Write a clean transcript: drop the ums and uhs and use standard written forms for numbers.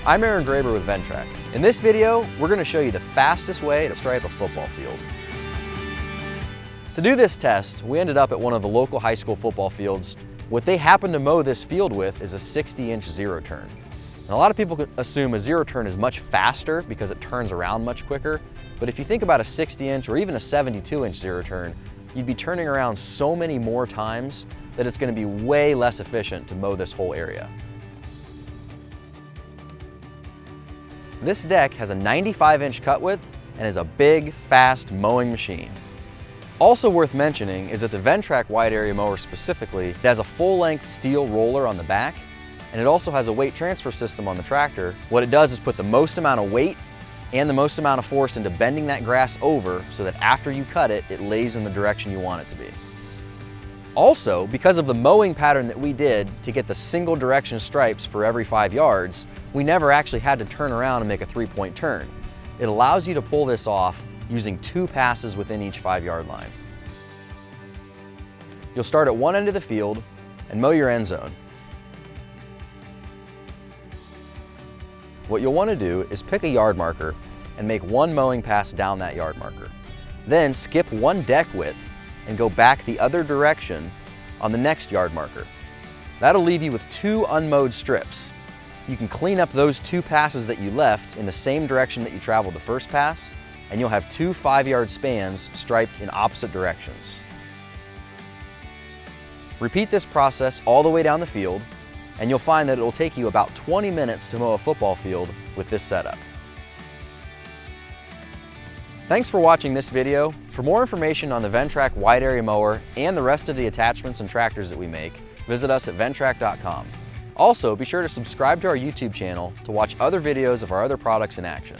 I'm Aaron Graber with Ventrac. In this video, we're going to show you the fastest way to stripe a football field. To do this test, we ended up at one of the local high school football fields. What they happen to mow this field with is a 60-inch zero turn. And a lot of people could assume a zero turn is much faster because it turns around much quicker. But if you think about a 60-inch or even a 72-inch zero turn, you'd be turning around so many more times that it's going to be way less efficient to mow this whole area. This deck has a 95-inch cut width and is a big, fast mowing machine. Also worth mentioning is that the Ventrac Wide Area Mower specifically, it has a full-length steel roller on the back, and it also has a weight transfer system on the tractor. What it does is put the most amount of weight and the most amount of force into bending that grass over so that after you cut it, it lays in the direction you want it to be. Also, because of the mowing pattern that we did to get the single direction stripes for every 5 yards, we never actually had to turn around and make a 3-point turn. It allows you to pull this off using 2 passes within each 5-yard line. You'll start at one end of the field and mow your end zone. What you'll want to do is pick a yard marker and make one mowing pass down that yard marker. Then skip one deck width and go back the other direction on the next yard marker. That'll leave you with 2 unmowed strips. You can clean up those 2 passes that you left in the same direction that you traveled the first pass, and you'll have 2 5-yard spans striped in opposite directions. Repeat this process all the way down the field, and you'll find that it will take you about 20 minutes to mow a football field with this setup. Thanks for watching this video. For more information on the Ventrac Wide Area Mower and the rest of the attachments and tractors that we make, visit us at ventrac.com. Also, be sure to subscribe to our YouTube channel to watch other videos of our other products in action.